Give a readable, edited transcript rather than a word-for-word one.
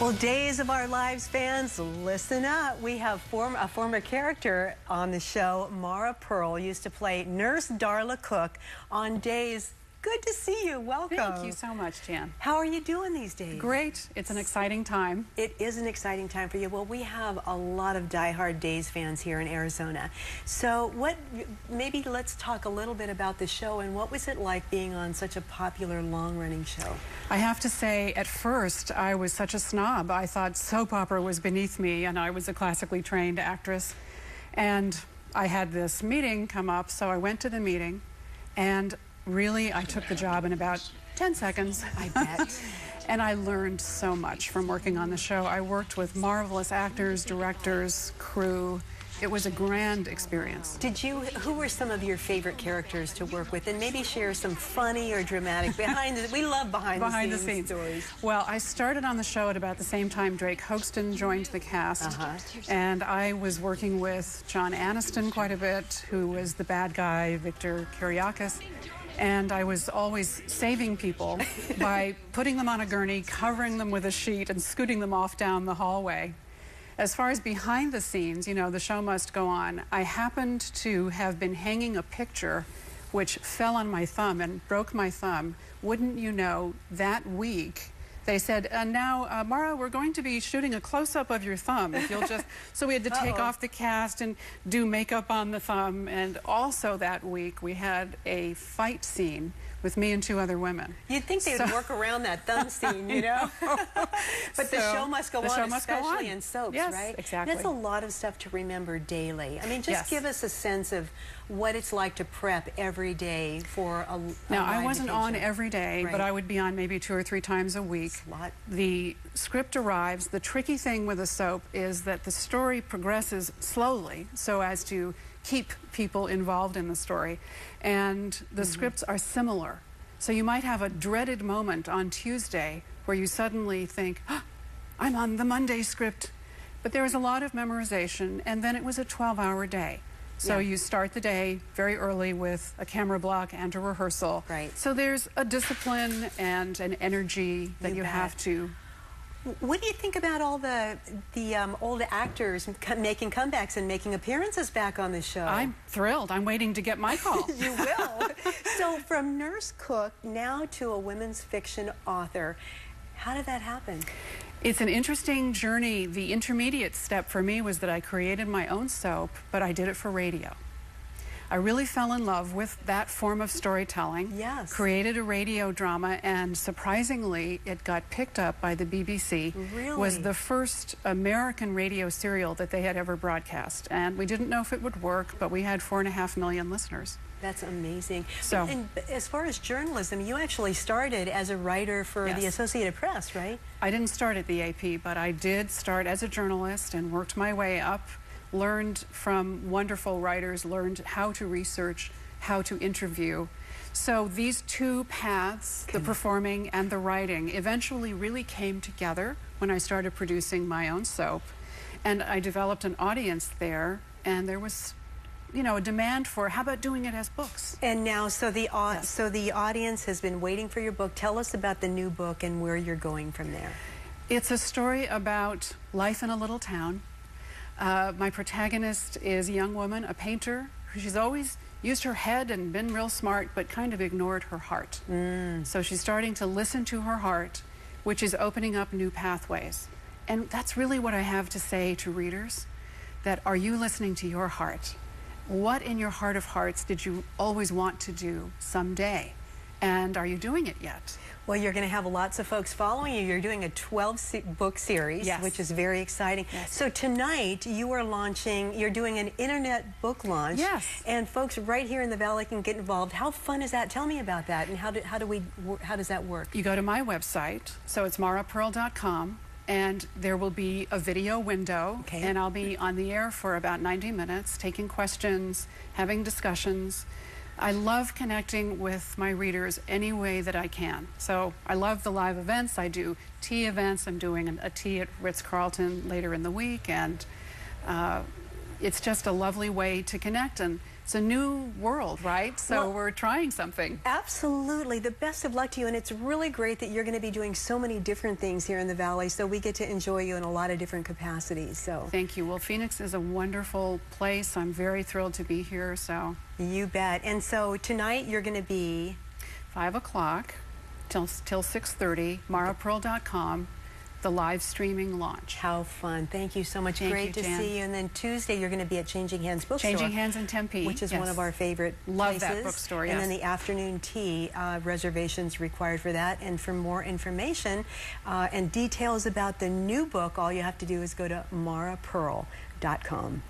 Well, Days of Our Lives fans, listen up. We have a former character on the show, MaraPurl, used to play Nurse Darla Cook on Days. Good to see you. Welcome. Thank you so much, Jan. How are you doing these days? Great. It's an exciting time. It is an exciting time for you. Well, we have a lot of diehard Days fans here in Arizona. So maybe let's talk a little bit about the show and what was it like being on such a popular long-running show? I have to say, at first, I was such a snob. I thought soap opera was beneath me, and I was a classically trained actress. And I had this meeting come up, so I went to the meeting, and really, I took the job in about 10 seconds. I bet. And I learned so much from working on the show. I worked with marvelous actors, directors, crew. It was a grand experience. Who were some of your favorite characters to work with? And maybe share some funny or dramatic we love behind the scenes stories. Well, I started on the show at about the same time Drake Hoaxton joined the cast. And I was working with John Aniston quite a bit, who was the bad guy, Victor Kiriakis. And I was always saving people by putting them on a gurney, covering them with a sheet, and scooting them off down the hallway. As far as behind the scenes, you know, the show must go on. I happened to have been hanging a picture which fell on my thumb and broke my thumb. Wouldn't you know, that week, they said, now, Mara, we're going to be shooting a close-up of your thumb. If you'll just... So we had to take off the cast and do makeup on the thumb. And also that week, we had a fight scene with me and 2 other women. You'd think they would work around that thumb scene, you know? But the show must go on, especially in soaps, yes, right? Exactly. That's a lot of stuff to remember daily. I mean, just give us a sense of what it's like to prep every day for a Now, I wasn't on every day, but I would be on maybe 2 or 3 times a week. That's a lot. The script arrives. The tricky thing with a soap is that the story progresses slowly so as to keep people involved in the story. And the scripts are similar. So you might have a dreaded moment on Tuesday where you suddenly think, oh, I'm on the Monday script. But there was a lot of memorization, and then it was a 12-hour day. So you start the day very early with a camera block and a rehearsal. Right. So there's a discipline and an energy that you have to... What do you think about all the old actors making comebacks and making appearances back on the show? I'm thrilled. I'm waiting to get my call. You will. So from nurse cook now to a women's fiction author, how did that happen? It's an interesting journey. The intermediate step for me was that I created my own soap, but I did it for radio. I really fell in love with that form of storytelling, created a radio drama, and surprisingly, it got picked up by the BBC. Really? Was the first American radio serial that they had ever broadcast. And we didn't know if it would work, but we had 4.5 million listeners. That's amazing. So, and as far as journalism, you actually started as a writer for the Associated Press, right? I didn't start at the AP, but I did start as a journalist and worked my way up. Learned from wonderful writers, learned how to research, how to interview. So these 2 paths, the performing and the writing, eventually really came together when I started producing my own soap. And I developed an audience there, and there was, you know, a demand for, how about doing it as books? And now, so the audience has been waiting for your book. Tell us about the new book and where you're going from there. It's a story about life in a little town. My protagonist is a young woman, a painter. She's always used her head and been real smart, but kind of ignored her heart. So she's starting to listen to her heart, which is opening up new pathways. And that's really what I have to say to readers, that are you listening to your heart? What in your heart of hearts did you always want to do someday? And are you doing it yet? Well, you're going to have lots of folks following you. You're doing a 12-book series, which is very exciting. So tonight, you are launching, you're doing an internet book launch. And folks right here in the Valley can get involved. How fun is that? Tell me about that, and how does that work? You go to my website, so it's marapurl.com, and there will be a video window, and I'll be on the air for about 90 minutes, taking questions, having discussions. I love connecting with my readers any way that I can. So I love the live events. I do tea events. I'm doing a tea at Ritz-Carlton later in the week, and it's just a lovely way to connect. And it's a new world, right? So we're trying something. Absolutely. The best of luck to you, and it's really great that you're going to be doing so many different things here in the Valley, so we get to enjoy you in a lot of different capacities. So thank you. Well, Phoenix is a wonderful place. I'm very thrilled to be here. So you bet. And so tonight you're going to be 5 o'clock till 6:30. MaraPurl.com. The live streaming launch. How fun. Thank you so much. Great to see you. And then Tuesday, you're going to be at Changing Hands Bookstore. Changing Hands in Tempe. Which is one of our favorite places. Love that bookstore, yes. And then the afternoon tea, reservations required for that. And for more information and details about the new book, all you have to do is go to MaraPurl.com.